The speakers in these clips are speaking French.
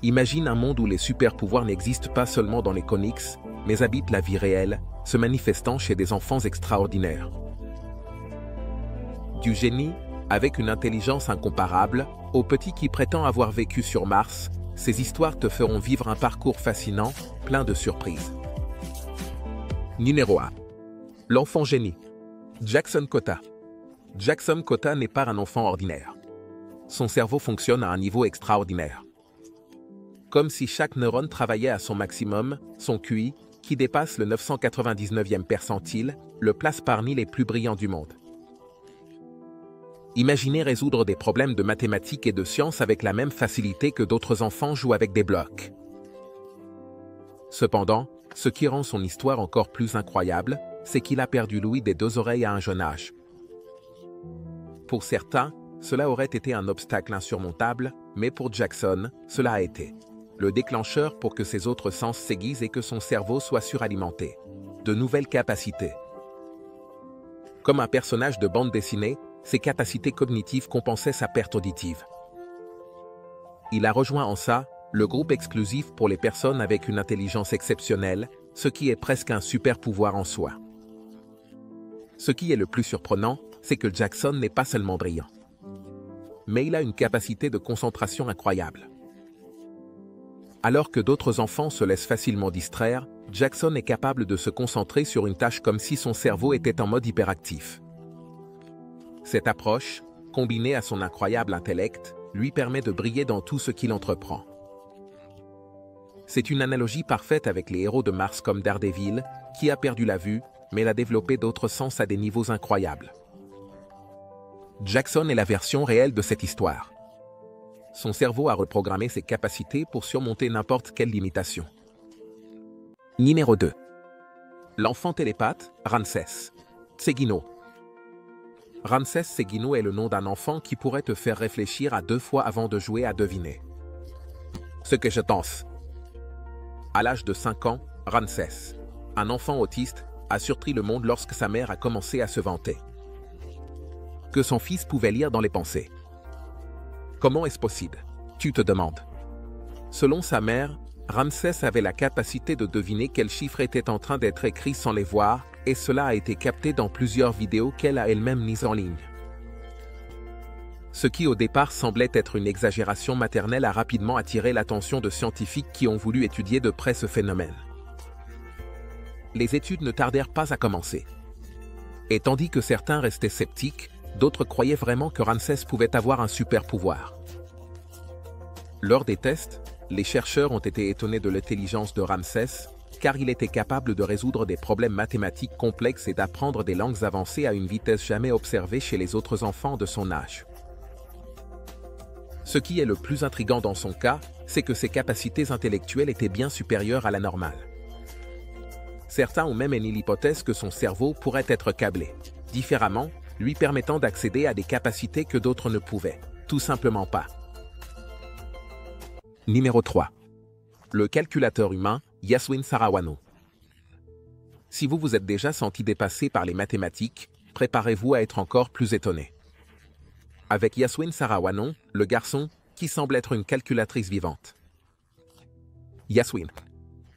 Imagine un monde où les super-pouvoirs n'existent pas seulement dans les comics, mais habitent la vie réelle, se manifestant chez des enfants extraordinaires. Du génie, avec une intelligence incomparable, au petit qui prétend avoir vécu sur Mars, ces histoires te feront vivre un parcours fascinant, plein de surprises. Numéro 1. L'enfant génie. Jackson Kota. Jackson Kota n'est pas un enfant ordinaire. Son cerveau fonctionne à un niveau extraordinaire. Comme si chaque neurone travaillait à son maximum, son QI, qui dépasse le 999e percentile, le place parmi les plus brillants du monde. Imaginez résoudre des problèmes de mathématiques et de sciences avec la même facilité que d'autres enfants jouent avec des blocs. Cependant, ce qui rend son histoire encore plus incroyable, c'est qu'il a perdu l'ouïe des deux oreilles à un jeune âge. Pour certains, cela aurait été un obstacle insurmontable, mais pour Jackson, cela a été le déclencheur pour que ses autres sens s'aiguisent et que son cerveau soit suralimenté. De nouvelles capacités. Comme un personnage de bande dessinée, ses capacités cognitives compensaient sa perte auditive. Il a rejoint en ça le groupe exclusif pour les personnes avec une intelligence exceptionnelle, ce qui est presque un super pouvoir en soi. Ce qui est le plus surprenant, c'est que Jackson n'est pas seulement brillant, mais il a une capacité de concentration incroyable. Alors que d'autres enfants se laissent facilement distraire, Jackson est capable de se concentrer sur une tâche comme si son cerveau était en mode hyperactif. Cette approche, combinée à son incroyable intellect, lui permet de briller dans tout ce qu'il entreprend. C'est une analogie parfaite avec les héros de Mars comme Daredevil, qui a perdu la vue, mais l'a développé d'autres sens à des niveaux incroyables. Jackson est la version réelle de cette histoire. Son cerveau a reprogrammé ses capacités pour surmonter n'importe quelle limitation. Numéro 2. L'enfant télépathe, Ramsès Seguino. Ramsès Seguino est le nom d'un enfant qui pourrait te faire réfléchir à 2 fois avant de jouer à deviner ce que je pense. À l'âge de 5 ans, Ramsès, un enfant autiste, a surpris le monde lorsque sa mère a commencé à se vanter que son fils pouvait lire dans les pensées. Comment est-ce possible? Tu te demandes. Selon sa mère, Ramsès avait la capacité de deviner quels chiffres étaient en train d'être écrits sans les voir, et cela a été capté dans plusieurs vidéos qu'elle a elle-même mises en ligne. Ce qui au départ semblait être une exagération maternelle a rapidement attiré l'attention de scientifiques qui ont voulu étudier de près ce phénomène. Les études ne tardèrent pas à commencer. Et tandis que certains restaient sceptiques, d'autres croyaient vraiment que Ramsès pouvait avoir un super pouvoir. Lors des tests, les chercheurs ont été étonnés de l'intelligence de Ramsès, car il était capable de résoudre des problèmes mathématiques complexes et d'apprendre des langues avancées à une vitesse jamais observée chez les autres enfants de son âge. Ce qui est le plus intriguant dans son cas, c'est que ses capacités intellectuelles étaient bien supérieures à la normale. Certains ont même émis l'hypothèse que son cerveau pourrait être câblé différemment, lui permettant d'accéder à des capacités que d'autres ne pouvaient tout simplement pas. Numéro 3. Le calculateur humain, Yaswin Sarawano. Si vous vous êtes déjà senti dépassé par les mathématiques, préparez-vous à être encore plus étonné. Avec Yaswin Sarawano, le garçon, qui semble être une calculatrice vivante. Yaswin,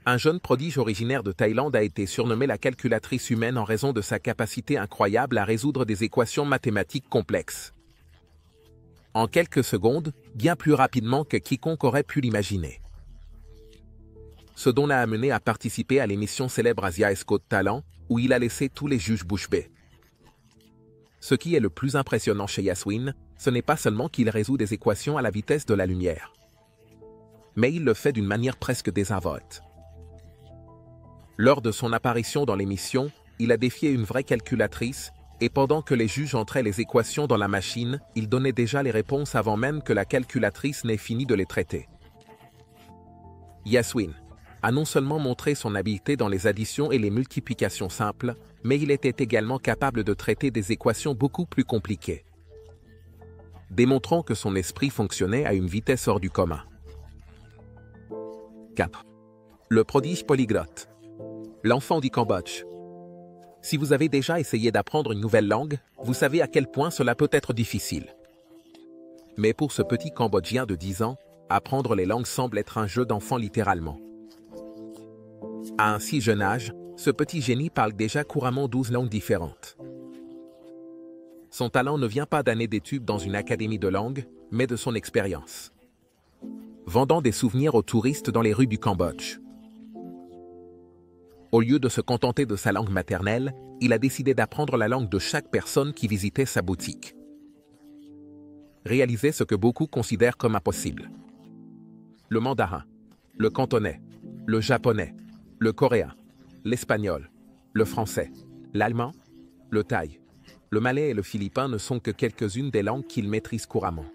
un jeune prodige originaire de Thaïlande, a été surnommé la calculatrice humaine en raison de sa capacité incroyable à résoudre des équations mathématiques complexes. En quelques secondes, bien plus rapidement que quiconque aurait pu l'imaginer. Ce dont l'a amené à participer à l'émission célèbre Asia's Got Talent, où il a laissé tous les juges bouche bée. Ce qui est le plus impressionnant chez Yaswin, ce n'est pas seulement qu'il résout des équations à la vitesse de la lumière, mais il le fait d'une manière presque désinvolte. Lors de son apparition dans l'émission, il a défié une vraie calculatrice, et pendant que les juges entraient les équations dans la machine, il donnait déjà les réponses avant même que la calculatrice n'ait fini de les traiter. Yaswin a non seulement montré son habileté dans les additions et les multiplications simples, mais il était également capable de traiter des équations beaucoup plus compliquées, démontrant que son esprit fonctionnait à une vitesse hors du commun. 4. Le prodige polyglotte. L'enfant du Cambodge. Si vous avez déjà essayé d'apprendre une nouvelle langue, vous savez à quel point cela peut être difficile. Mais pour ce petit Cambodgien de 10 ans, apprendre les langues semble être un jeu d'enfant littéralement. À un si jeune âge, ce petit génie parle déjà couramment 12 langues différentes. Son talent ne vient pas d'années d'études dans une académie de langue, mais de son expérience. Vendant des souvenirs aux touristes dans les rues du Cambodge. Au lieu de se contenter de sa langue maternelle, il a décidé d'apprendre la langue de chaque personne qui visitait sa boutique. Réaliser ce que beaucoup considèrent comme impossible. Le mandarin, le cantonais, le japonais, le coréen, l'espagnol, le français, l'allemand, le thaï, le malais et le philippin ne sont que quelques-unes des langues qu'il maîtrise couramment.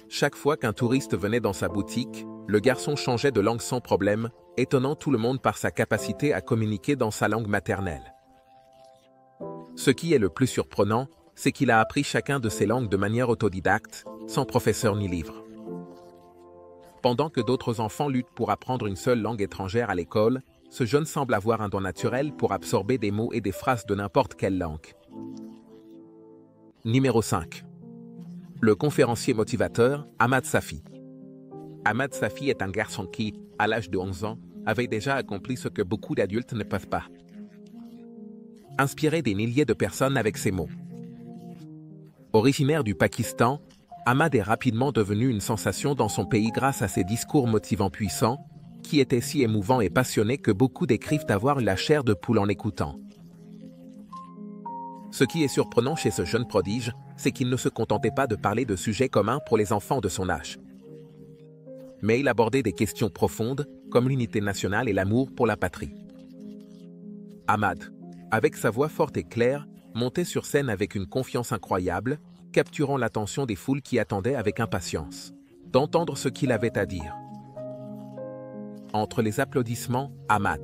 Chaque fois qu'un touriste venait dans sa boutique, le garçon changeait de langue sans problème, étonnant tout le monde par sa capacité à communiquer dans sa langue maternelle. Ce qui est le plus surprenant, c'est qu'il a appris chacun de ces langues de manière autodidacte, sans professeur ni livre. Pendant que d'autres enfants luttent pour apprendre une seule langue étrangère à l'école, ce jeune semble avoir un don naturel pour absorber des mots et des phrases de n'importe quelle langue. Numéro 5. Le conférencier motivateur, Ahmad Safi. Ahmad Safi est un garçon qui, à l'âge de 11 ans, avait déjà accompli ce que beaucoup d'adultes ne peuvent pas. Inspirer des milliers de personnes avec ses mots. Originaire du Pakistan, Ahmad est rapidement devenu une sensation dans son pays grâce à ses discours motivants puissants, qui étaient si émouvants et passionnés que beaucoup décrivent avoir eu la chair de poule en écoutant. Ce qui est surprenant chez ce jeune prodige, c'est qu'il ne se contentait pas de parler de sujets communs pour les enfants de son âge. Mais il abordait des questions profondes, comme l'unité nationale et l'amour pour la patrie. Ahmad, avec sa voix forte et claire, montait sur scène avec une confiance incroyable, capturant l'attention des foules qui attendaient avec impatience d'entendre ce qu'il avait à dire. Entre les applaudissements, Ahmad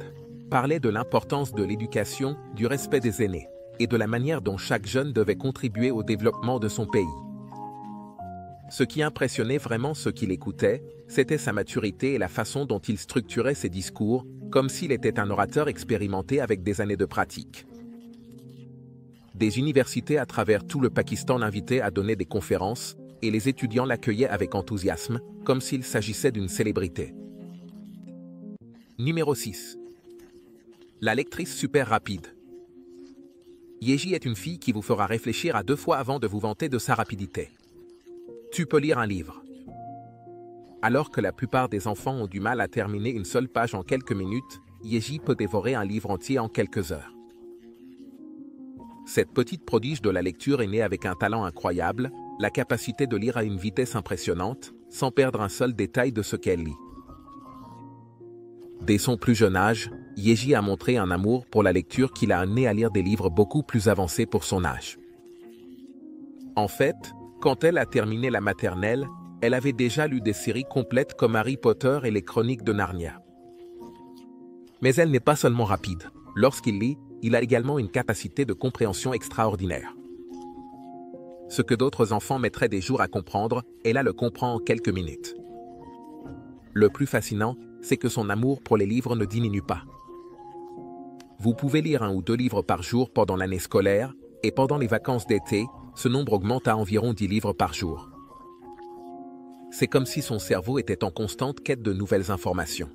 parlait de l'importance de l'éducation, du respect des aînés, et de la manière dont chaque jeune devait contribuer au développement de son pays. Ce qui impressionnait vraiment ceux qui l'écoutaient, c'était sa maturité et la façon dont il structurait ses discours, comme s'il était un orateur expérimenté avec des années de pratique. Des universités à travers tout le Pakistan l'invitaient à donner des conférences, et les étudiants l'accueillaient avec enthousiasme, comme s'il s'agissait d'une célébrité. Numéro 6. La lectrice super rapide. Yeji est une fille qui vous fera réfléchir à 2 fois avant de vous vanter de sa rapidité. Tu peux lire un livre. Alors que la plupart des enfants ont du mal à terminer une seule page en quelques minutes, Yeji peut dévorer un livre entier en quelques heures. Cette petite prodige de la lecture est née avec un talent incroyable, la capacité de lire à une vitesse impressionnante, sans perdre un seul détail de ce qu'elle lit. Dès son plus jeune âge, Yeji a montré un amour pour la lecture qui l'a amené à lire des livres beaucoup plus avancés pour son âge. En fait, quand elle a terminé la maternelle, elle avait déjà lu des séries complètes comme Harry Potter et les Chroniques de Narnia. Mais elle n'est pas seulement rapide. Lorsqu'il lit, il a également une capacité de compréhension extraordinaire. Ce que d'autres enfants mettraient des jours à comprendre, elle le comprend en quelques minutes. Le plus fascinant, c'est que son amour pour les livres ne diminue pas. Vous pouvez lire 1 ou 2 livres par jour pendant l'année scolaire, et pendant les vacances d'été, ce nombre augmente à environ 10 livres par jour. C'est comme si son cerveau était en constante quête de nouvelles informations.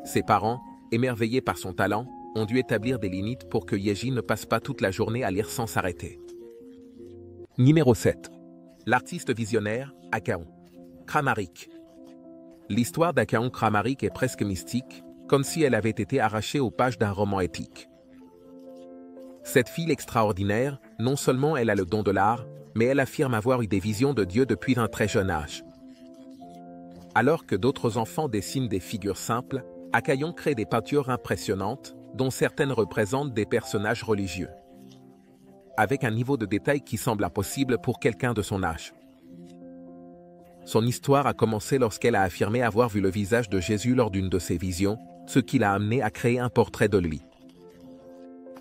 Ses parents, émerveillés par son talent, ont dû établir des limites pour que Yeji ne passe pas toute la journée à lire sans s'arrêter. Numéro 7. L'artiste visionnaire, Akaon Kramarik. L'histoire d'Akaon Kramarik est presque mystique, comme si elle avait été arrachée aux pages d'un roman épique. Cette fille extraordinaire, non seulement elle a le don de l'art, mais elle affirme avoir eu des visions de Dieu depuis un très jeune âge. Alors que d'autres enfants dessinent des figures simples, Akaon crée des peintures impressionnantes, dont certaines représentent des personnages religieux. Avec un niveau de détail qui semble impossible pour quelqu'un de son âge. Son histoire a commencé lorsqu'elle a affirmé avoir vu le visage de Jésus lors d'une de ses visions, ce qui l'a amené à créer un portrait de lui.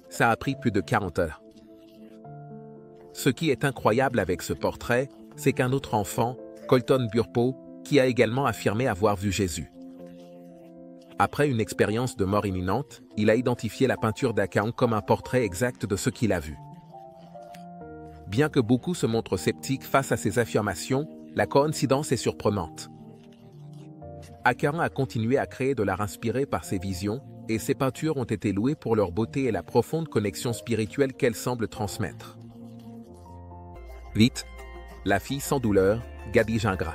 Ça a pris plus de 40 heures. Ce qui est incroyable avec ce portrait, c'est qu'un autre enfant, Colton Burpo, qui a également affirmé avoir vu Jésus. Après une expérience de mort imminente, il a identifié la peinture d'Akaon comme un portrait exact de ce qu'il a vu. Bien que beaucoup se montrent sceptiques face à ces affirmations, La coïncidence est surprenante. Akarin a continué à créer de l'art inspiré par ses visions, et ses peintures ont été louées pour leur beauté et la profonde connexion spirituelle qu'elles semblent transmettre. Vite, la fille sans douleur, Gabi Gindra.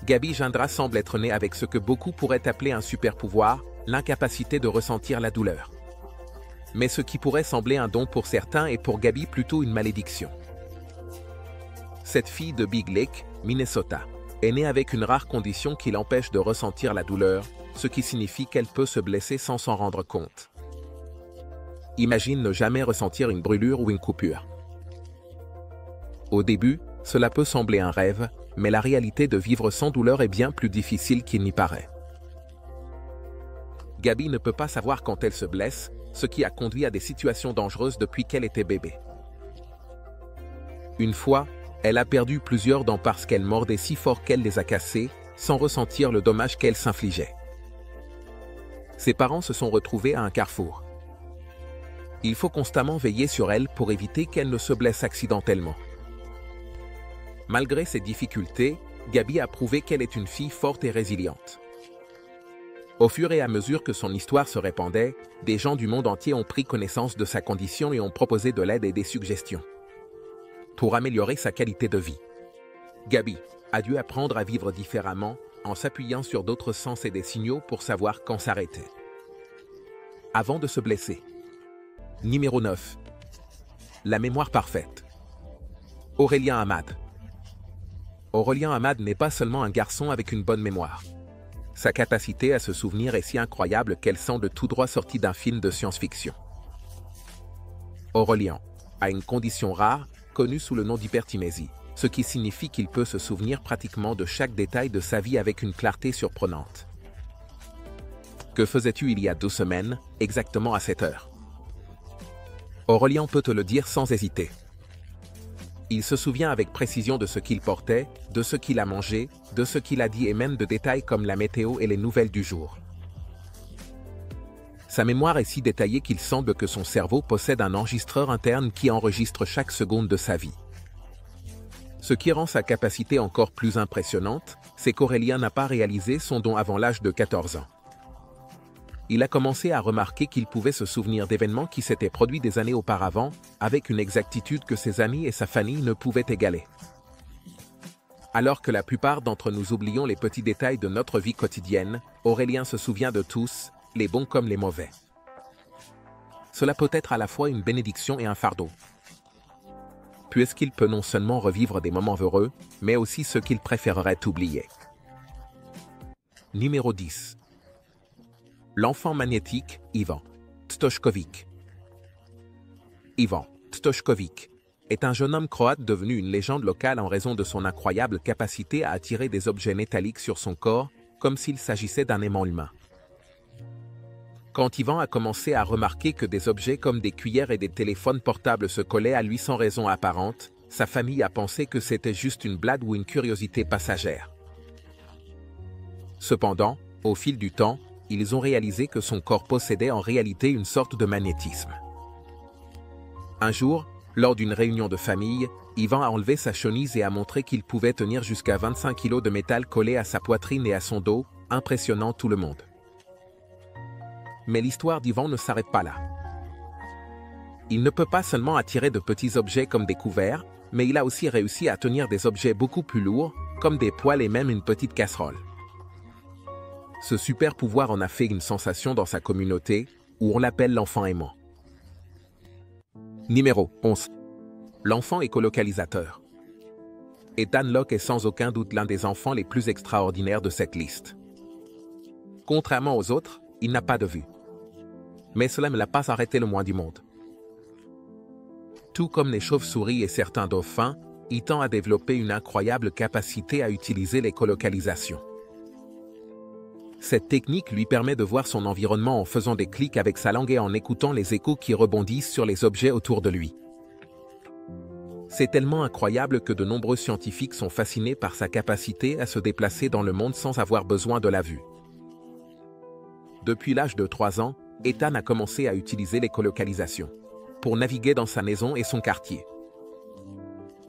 Gabi Gindra semble être née avec ce que beaucoup pourraient appeler un super pouvoir, l'incapacité de ressentir la douleur. Mais ce qui pourrait sembler un don pour certains est pour Gabi plutôt une malédiction. Cette fille de Big Lake, Minnesota, est née avec une rare condition qui l'empêche de ressentir la douleur, ce qui signifie qu'elle peut se blesser sans s'en rendre compte. Imagine ne jamais ressentir une brûlure ou une coupure. Au début, cela peut sembler un rêve, mais la réalité de vivre sans douleur est bien plus difficile qu'il n'y paraît. Gabi ne peut pas savoir quand elle se blesse, ce qui a conduit à des situations dangereuses depuis qu'elle était bébé. Une fois, elle a perdu plusieurs dents parce qu'elle mordait si fort qu'elle les a cassées, sans ressentir le dommage qu'elle s'infligeait. Ses parents se sont retrouvés à un carrefour. Il faut constamment veiller sur elle pour éviter qu'elle ne se blesse accidentellement. Malgré ces difficultés, Gabi a prouvé qu'elle est une fille forte et résiliente. Au fur et à mesure que son histoire se répandait, des gens du monde entier ont pris connaissance de sa condition et ont proposé de l'aide et des suggestions pour améliorer sa qualité de vie. Gabi a dû apprendre à vivre différemment en s'appuyant sur d'autres sens et des signaux pour savoir quand s'arrêter. Avant de se blesser. Numéro 9. La mémoire parfaite. Aurélien Hamad. Aurélien Hamad n'est pas seulement un garçon avec une bonne mémoire. Sa capacité à se souvenir est si incroyable qu'elle semble tout droit sortie d'un film de science-fiction. Aurélien a une condition rare, connue sous le nom d'hyperthymésie, ce qui signifie qu'il peut se souvenir pratiquement de chaque détail de sa vie avec une clarté surprenante. Que faisais-tu il y a 2 semaines, exactement à cette heure? Aurélien peut te le dire sans hésiter. Il se souvient avec précision de ce qu'il portait, de ce qu'il a mangé, de ce qu'il a dit et même de détails comme la météo et les nouvelles du jour. Sa mémoire est si détaillée qu'il semble que son cerveau possède un enregistreur interne qui enregistre chaque seconde de sa vie. Ce qui rend sa capacité encore plus impressionnante, c'est qu'Aurélien n'a pas réalisé son don avant l'âge de 14 ans. Il a commencé à remarquer qu'il pouvait se souvenir d'événements qui s'étaient produits des années auparavant, avec une exactitude que ses amis et sa famille ne pouvaient égaler. Alors que la plupart d'entre nous oublions les petits détails de notre vie quotidienne, Aurélien se souvient de tous, les bons comme les mauvais. Cela peut être à la fois une bénédiction et un fardeau, puisqu'il peut non seulement revivre des moments heureux, mais aussi ceux qu'il préférerait oublier. Numéro 10. L'enfant magnétique, Ivan Stoshkovic. Ivan Stoshkovic est un jeune homme croate devenu une légende locale en raison de son incroyable capacité à attirer des objets métalliques sur son corps, comme s'il s'agissait d'un aimant humain. Quand Ivan a commencé à remarquer que des objets comme des cuillères et des téléphones portables se collaient à lui sans raison apparente, sa famille a pensé que c'était juste une blague ou une curiosité passagère. Cependant, au fil du temps, ils ont réalisé que son corps possédait en réalité une sorte de magnétisme. Un jour, lors d'une réunion de famille, Ivan a enlevé sa chemise et a montré qu'il pouvait tenir jusqu'à 25 kg de métal collé à sa poitrine et à son dos, impressionnant tout le monde. Mais l'histoire d'Ivan ne s'arrête pas là. Il ne peut pas seulement attirer de petits objets comme des couverts, mais il a aussi réussi à tenir des objets beaucoup plus lourds, comme des poêles et même une petite casserole. Ce super pouvoir en a fait une sensation dans sa communauté, où on l'appelle l'enfant aimant. Numéro 11. L'enfant écolocalisateur. Ethan Locke est sans aucun doute l'un des enfants les plus extraordinaires de cette liste. Contrairement aux autres, il n'a pas de vue. Mais cela ne l'a pas arrêté le moins du monde. Tout comme les chauves-souris et certains dauphins, Ethan a développé une incroyable capacité à utiliser l'écolocalisation. Cette technique lui permet de voir son environnement en faisant des clics avec sa langue et en écoutant les échos qui rebondissent sur les objets autour de lui. C'est tellement incroyable que de nombreux scientifiques sont fascinés par sa capacité à se déplacer dans le monde sans avoir besoin de la vue. Depuis l'âge de 3 ans, Ethan a commencé à utiliser l'écolocalisation pour naviguer dans sa maison et son quartier.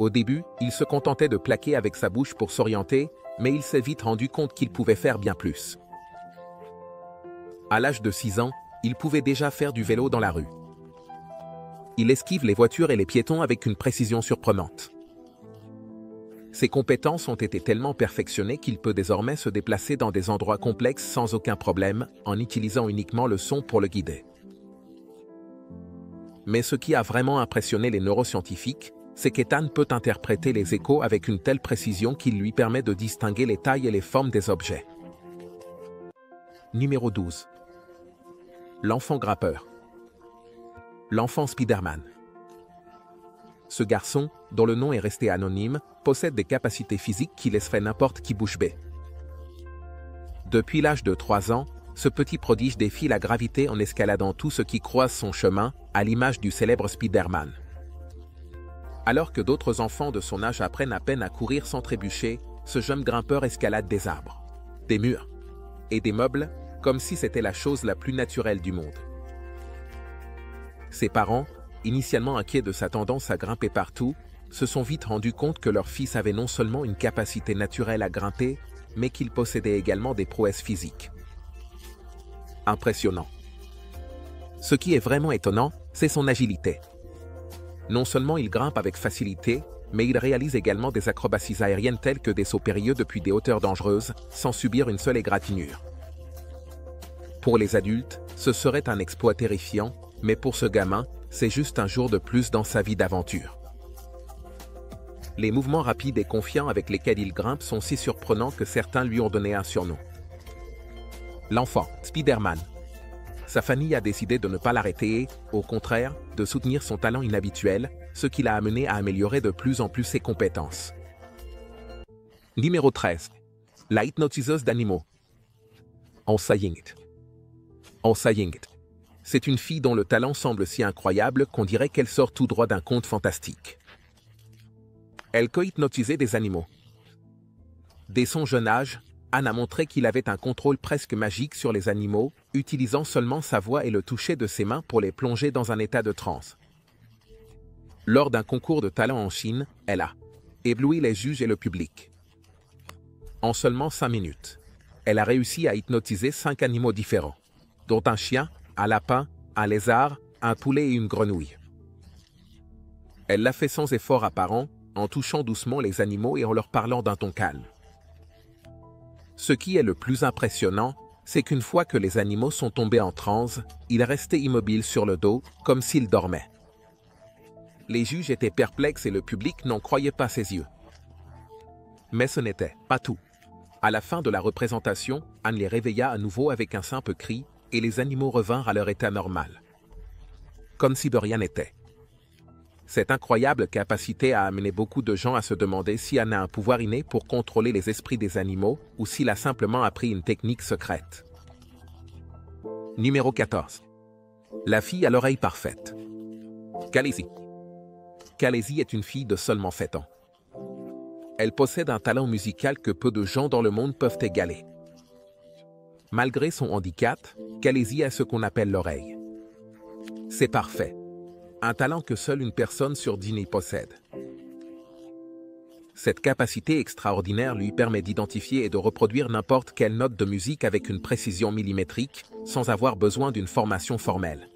Au début, il se contentait de plaquer avec sa bouche pour s'orienter, mais il s'est vite rendu compte qu'il pouvait faire bien plus. À l'âge de 6 ans, il pouvait déjà faire du vélo dans la rue. Il esquive les voitures et les piétons avec une précision surprenante. Ses compétences ont été tellement perfectionnées qu'il peut désormais se déplacer dans des endroits complexes sans aucun problème, en utilisant uniquement le son pour le guider. Mais ce qui a vraiment impressionné les neuroscientifiques, c'est qu'Ethan peut interpréter les échos avec une telle précision qu'il lui permet de distinguer les tailles et les formes des objets. Numéro 12. L'enfant grimpeur. L'enfant Spider-Man. Ce garçon, dont le nom est resté anonyme, possède des capacités physiques qui laisseraient n'importe qui bouche bée. Depuis l'âge de 3 ans, ce petit prodige défie la gravité en escaladant tout ce qui croise son chemin, à l'image du célèbre Spider-Man. Alors que d'autres enfants de son âge apprennent à peine à courir sans trébucher, ce jeune grimpeur escalade des arbres, des murs et des meubles, comme si c'était la chose la plus naturelle du monde. Ses parents, initialement inquiets de sa tendance à grimper partout, se sont vite rendus compte que leur fils avait non seulement une capacité naturelle à grimper, mais qu'il possédait également des prouesses physiques. Impressionnant. Ce qui est vraiment étonnant, c'est son agilité. Non seulement il grimpe avec facilité, mais il réalise également des acrobaties aériennes telles que des sauts périlleux depuis des hauteurs dangereuses, sans subir une seule égratignure. Pour les adultes, ce serait un exploit terrifiant, mais pour ce gamin, c'est juste un jour de plus dans sa vie d'aventure. Les mouvements rapides et confiants avec lesquels il grimpe sont si surprenants que certains lui ont donné un surnom. L'enfant, Spider-Man. Sa famille a décidé de ne pas l'arrêter et, au contraire, de soutenir son talent inhabituel, ce qui l'a amené à améliorer de plus en plus ses compétences. Numéro 13. La hypnotiseuse d'animaux. Elsa Yingt. Elsa Yingt. C'est une fille dont le talent semble si incroyable qu'on dirait qu'elle sort tout droit d'un conte fantastique. Elle co-hypnotisait des animaux. Dès son jeune âge, Anne a montré qu'il avait un contrôle presque magique sur les animaux, utilisant seulement sa voix et le toucher de ses mains pour les plonger dans un état de transe. Lors d'un concours de talent en Chine, elle a ébloui les juges et le public. En seulement 5 minutes, elle a réussi à hypnotiser 5 animaux différents, dont un chien, un lapin, un lézard, un poulet et une grenouille. Elle l'a fait sans effort apparent, en touchant doucement les animaux et en leur parlant d'un ton calme. Ce qui est le plus impressionnant, c'est qu'une fois que les animaux sont tombés en transe, ils restaient immobiles sur le dos, comme s'ils dormaient. Les juges étaient perplexes et le public n'en croyait pas ses yeux. Mais ce n'était pas tout. À la fin de la représentation, Anne les réveilla à nouveau avec un simple cri, et les animaux revinrent à leur état normal. Comme si de rien n'était. Cette incroyable capacité a amené beaucoup de gens à se demander si Anne a un pouvoir inné pour contrôler les esprits des animaux ou s'il a simplement appris une technique secrète. Numéro 14. La fille à l'oreille parfaite. Khaleesi. Khaleesi est une fille de seulement 7 ans. Elle possède un talent musical que peu de gens dans le monde peuvent égaler. Malgré son handicap, Khaleesi a ce qu'on appelle l'oreille. C'est parfait. Un talent que seule une personne sur 10 n'y possède. Cette capacité extraordinaire lui permet d'identifier et de reproduire n'importe quelle note de musique avec une précision millimétrique, sans avoir besoin d'une formation formelle.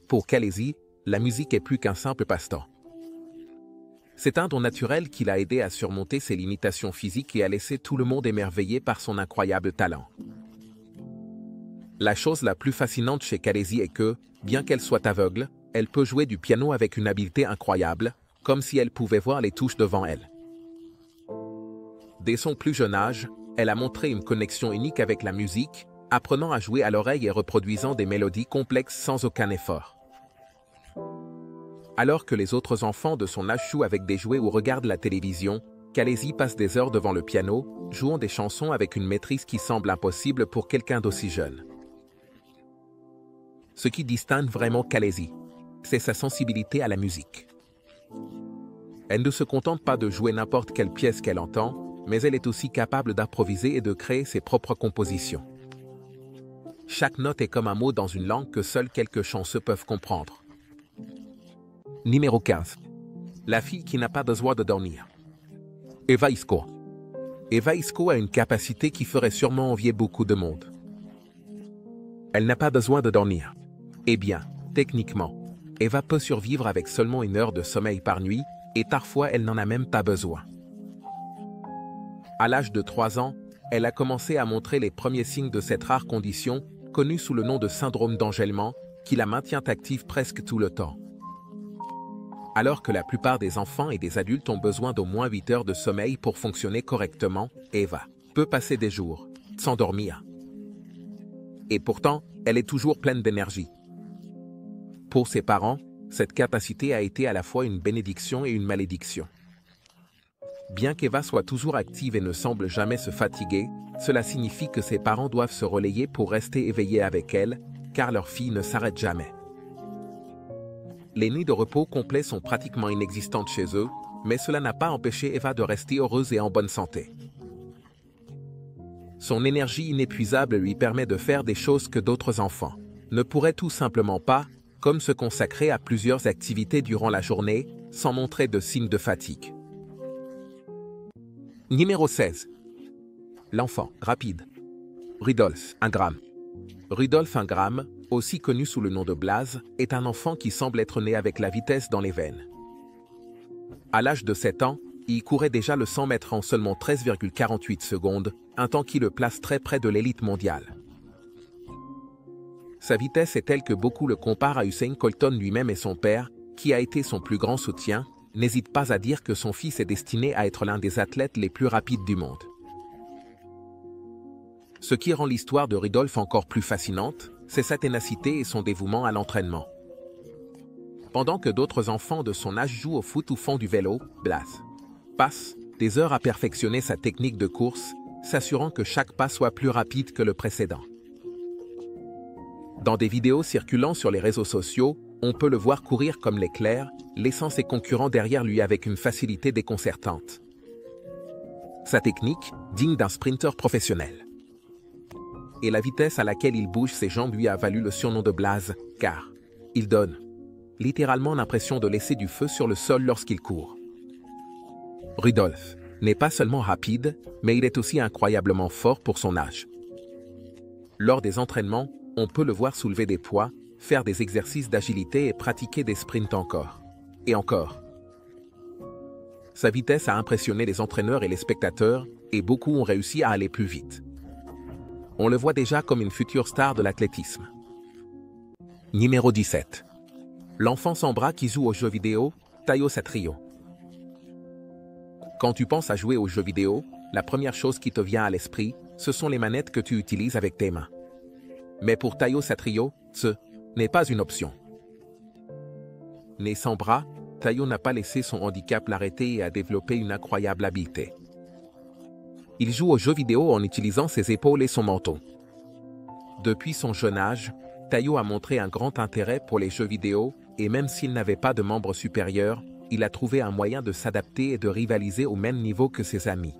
Pour Khaleesi, la musique est plus qu'un simple passe-temps. C'est un don naturel qui l'a aidé à surmonter ses limitations physiques et à laisser tout le monde émerveillé par son incroyable talent. La chose la plus fascinante chez Khaleesi est que, bien qu'elle soit aveugle, elle peut jouer du piano avec une habileté incroyable, comme si elle pouvait voir les touches devant elle. Dès son plus jeune âge, elle a montré une connexion unique avec la musique, apprenant à jouer à l'oreille et reproduisant des mélodies complexes sans aucun effort. Alors que les autres enfants de son âge jouent avec des jouets ou regardent la télévision, Khaleesi passe des heures devant le piano, jouant des chansons avec une maîtrise qui semble impossible pour quelqu'un d'aussi jeune. Ce qui distingue vraiment Khaleesi, c'est sa sensibilité à la musique. Elle ne se contente pas de jouer n'importe quelle pièce qu'elle entend, mais elle est aussi capable d'improviser et de créer ses propres compositions. Chaque note est comme un mot dans une langue que seuls quelques chanceux peuvent comprendre. Numéro 15. La fille qui n'a pas besoin de dormir. Eva Isco. Eva Isco a une capacité qui ferait sûrement envier beaucoup de monde. Elle n'a pas besoin de dormir. Eh bien, techniquement, Eva peut survivre avec seulement 1 heure de sommeil par nuit, et parfois elle n'en a même pas besoin. À l'âge de 3 ans, elle a commencé à montrer les premiers signes de cette rare condition, connue sous le nom de syndrome d'engellement, qui la maintient active presque tout le temps. Alors que la plupart des enfants et des adultes ont besoin d'au moins 8 heures de sommeil pour fonctionner correctement, Eva peut passer des jours sans dormir. Et pourtant, elle est toujours pleine d'énergie. Pour ses parents, cette capacité a été à la fois une bénédiction et une malédiction. Bien qu'Eva soit toujours active et ne semble jamais se fatiguer, cela signifie que ses parents doivent se relayer pour rester éveillés avec elle, car leur fille ne s'arrête jamais. Les nuits de repos complets sont pratiquement inexistantes chez eux, mais cela n'a pas empêché Eva de rester heureuse et en bonne santé. Son énergie inépuisable lui permet de faire des choses que d'autres enfants ne pourraient tout simplement pas, comme se consacrer à plusieurs activités durant la journée, sans montrer de signes de fatigue. Numéro 16. L'enfant rapide. Rudolf Ingram. Rudolf Ingram, aussi connu sous le nom de Blaze, est un enfant qui semble être né avec la vitesse dans les veines. À l'âge de 7 ans, il courait déjà le 100 mètres en seulement 13,48 secondes, un temps qui le place très près de l'élite mondiale. Sa vitesse est telle que beaucoup le comparent à Usain Colton lui-même, et son père, qui a été son plus grand soutien, n'hésite pas à dire que son fils est destiné à être l'un des athlètes les plus rapides du monde. Ce qui rend l'histoire de Rudolf encore plus fascinante, c'est sa ténacité et son dévouement à l'entraînement. Pendant que d'autres enfants de son âge jouent au foot ou font du vélo, Blaze passe des heures à perfectionner sa technique de course, s'assurant que chaque pas soit plus rapide que le précédent. Dans des vidéos circulant sur les réseaux sociaux, on peut le voir courir comme l'éclair, laissant ses concurrents derrière lui avec une facilité déconcertante. Sa technique, digne d'un sprinter professionnel. Et la vitesse à laquelle il bouge ses jambes lui a valu le surnom de Blaze, car il donne littéralement l'impression de laisser du feu sur le sol lorsqu'il court. Rudolf n'est pas seulement rapide, mais il est aussi incroyablement fort pour son âge. Lors des entraînements, on peut le voir soulever des poids, faire des exercices d'agilité et pratiquer des sprints encore. Et encore. Sa vitesse a impressionné les entraîneurs et les spectateurs, et beaucoup ont réussi à aller plus vite. On le voit déjà comme une future star de l'athlétisme. Numéro 17. L'enfant sans bras qui joue aux jeux vidéo, Tayo Satrio. Quand tu penses à jouer aux jeux vidéo, la première chose qui te vient à l'esprit, ce sont les manettes que tu utilises avec tes mains. Mais pour Tayo Satrio, ce n'est pas une option. Né sans bras, Tayo n'a pas laissé son handicap l'arrêter et a développé une incroyable habileté. Il joue aux jeux vidéo en utilisant ses épaules et son menton. Depuis son jeune âge, Tayo a montré un grand intérêt pour les jeux vidéo, et même s'il n'avait pas de membre supérieur, il a trouvé un moyen de s'adapter et de rivaliser au même niveau que ses amis.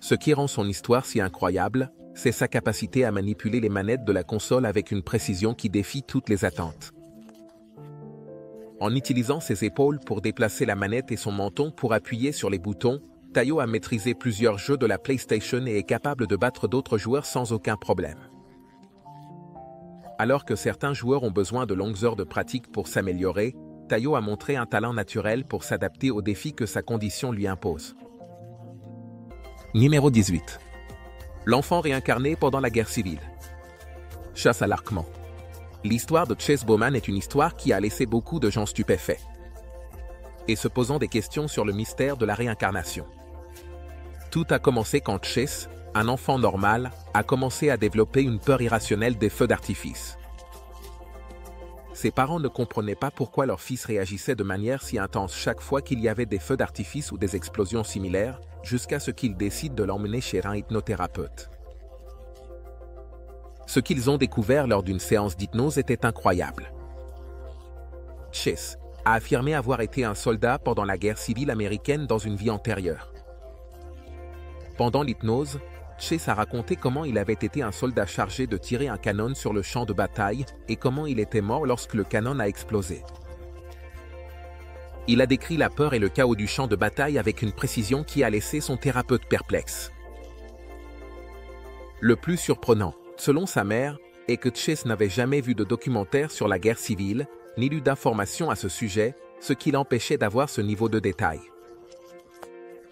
Ce qui rend son histoire si incroyable, c'est sa capacité à manipuler les manettes de la console avec une précision qui défie toutes les attentes. En utilisant ses épaules pour déplacer la manette et son menton pour appuyer sur les boutons, Tayo a maîtrisé plusieurs jeux de la PlayStation et est capable de battre d'autres joueurs sans aucun problème. Alors que certains joueurs ont besoin de longues heures de pratique pour s'améliorer, Tayo a montré un talent naturel pour s'adapter aux défis que sa condition lui impose. Numéro 18. L'enfant réincarné pendant la guerre civile. Chasse à l'arquement. L'histoire de Chase Bowman est une histoire qui a laissé beaucoup de gens stupéfaits et se posant des questions sur le mystère de la réincarnation. Tout a commencé quand Chase, un enfant normal, a commencé à développer une peur irrationnelle des feux d'artifice. Ses parents ne comprenaient pas pourquoi leur fils réagissait de manière si intense chaque fois qu'il y avait des feux d'artifice ou des explosions similaires, jusqu'à ce qu'ils décident de l'emmener chez un hypnothérapeute. Ce qu'ils ont découvert lors d'une séance d'hypnose était incroyable. Chase a affirmé avoir été un soldat pendant la guerre civile américaine dans une vie antérieure. Pendant l'hypnose, Chase a raconté comment il avait été un soldat chargé de tirer un canon sur le champ de bataille et comment il était mort lorsque le canon a explosé. Il a décrit la peur et le chaos du champ de bataille avec une précision qui a laissé son thérapeute perplexe. Le plus surprenant, selon sa mère, est que Chase n'avait jamais vu de documentaire sur la guerre civile, ni lu d'informations à ce sujet, ce qui l'empêchait d'avoir ce niveau de détail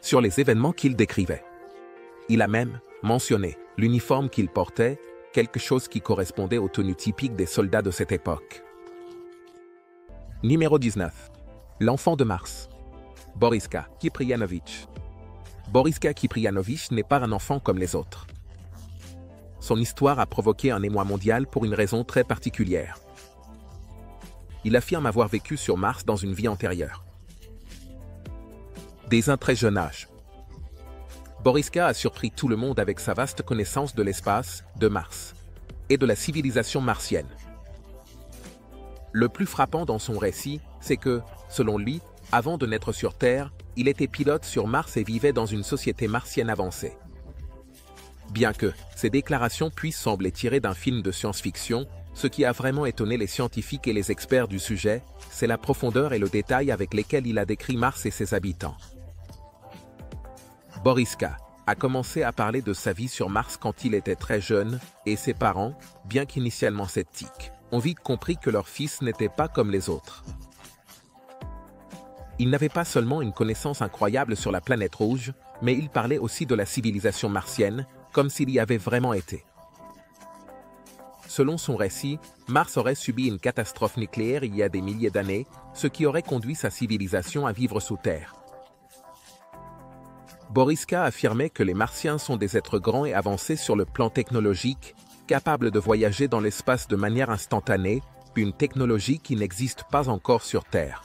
sur les événements qu'il décrivait. Il a même mentionné l'uniforme qu'il portait, quelque chose qui correspondait aux tenues typiques des soldats de cette époque. Numéro 19. L'enfant de Mars. Boriska Kiprianovich. Boriska Kiprianovich n'est pas un enfant comme les autres. Son histoire a provoqué un émoi mondial pour une raison très particulière. Il affirme avoir vécu sur Mars dans une vie antérieure. Dès un très jeune âge, Boriska a surpris tout le monde avec sa vaste connaissance de l'espace, de Mars, et de la civilisation martienne. Le plus frappant dans son récit, c'est que, selon lui, avant de naître sur Terre, il était pilote sur Mars et vivait dans une société martienne avancée. Bien que ces déclarations puissent sembler tirées d'un film de science-fiction, ce qui a vraiment étonné les scientifiques et les experts du sujet, c'est la profondeur et le détail avec lesquels il a décrit Mars et ses habitants. Boriska a commencé à parler de sa vie sur Mars quand il était très jeune, et ses parents, bien qu'initialement sceptiques, ont vite compris que leur fils n'était pas comme les autres. Il n'avait pas seulement une connaissance incroyable sur la planète rouge, mais il parlait aussi de la civilisation martienne, comme s'il y avait vraiment été. Selon son récit, Mars aurait subi une catastrophe nucléaire il y a des milliers d'années, ce qui aurait conduit sa civilisation à vivre sous terre. Boriska affirmait que les Martiens sont des êtres grands et avancés sur le plan technologique, capables de voyager dans l'espace de manière instantanée, une technologie qui n'existe pas encore sur Terre.